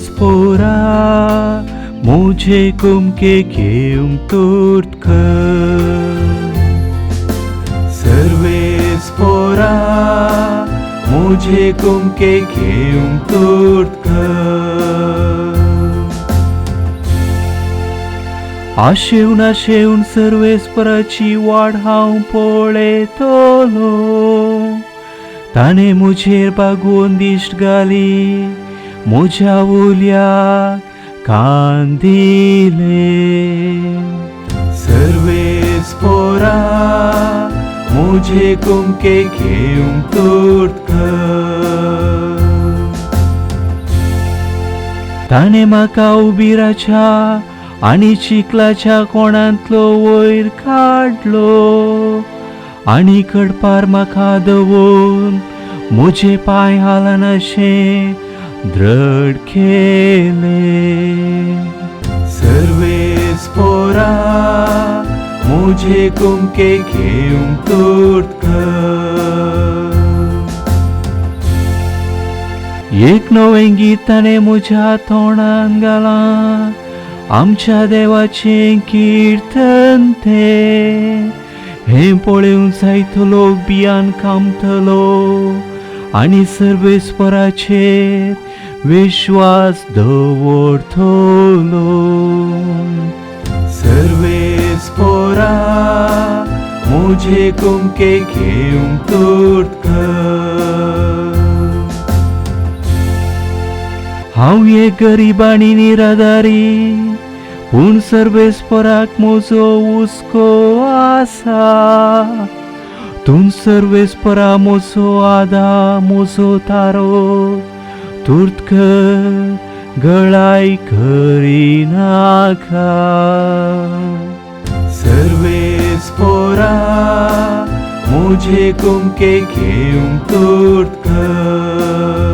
Servespora मुझे कुमके केum turtka Servespora मुझे कुमके केum turtka आशेवन सर्वेस्पराची वाट हांव पळयतलो ताणे मुझेर बागोवन दिश्ट घाली म्हज्या ओल्याक कान दिले सर्वेस्परा मुझे कुमके केum turtka ताणे म्हाका उबिराच्या आनी चिखलाच्या कोणांतलो वयर काडलो आनी कडपार म्हाका दवरून म्हजे पांय हालनाशे दृढ केले सर्वेस्परा मुझे कुमके केum turtka एक नवें गीत ताणें म्हज्या तोंडान घालां आमच्या देवाचें किर्तन तें हें पळोवन जायतो लोक भियान कामतलो आनी सर्वेस्पराचेर विश्वास दवरतलो सर्वेस्परा मुझे कुमके केum turtka हांव एक गरीब आनी निराधारी पूण सर्वेस्पराक म्हजो हुस्को आसा तूं सर्वेस्परा म्हजो आदार म्हजो तारो तुर्त गळाय करिनाका सर्वेस्परा मुझे कुमके केum turtka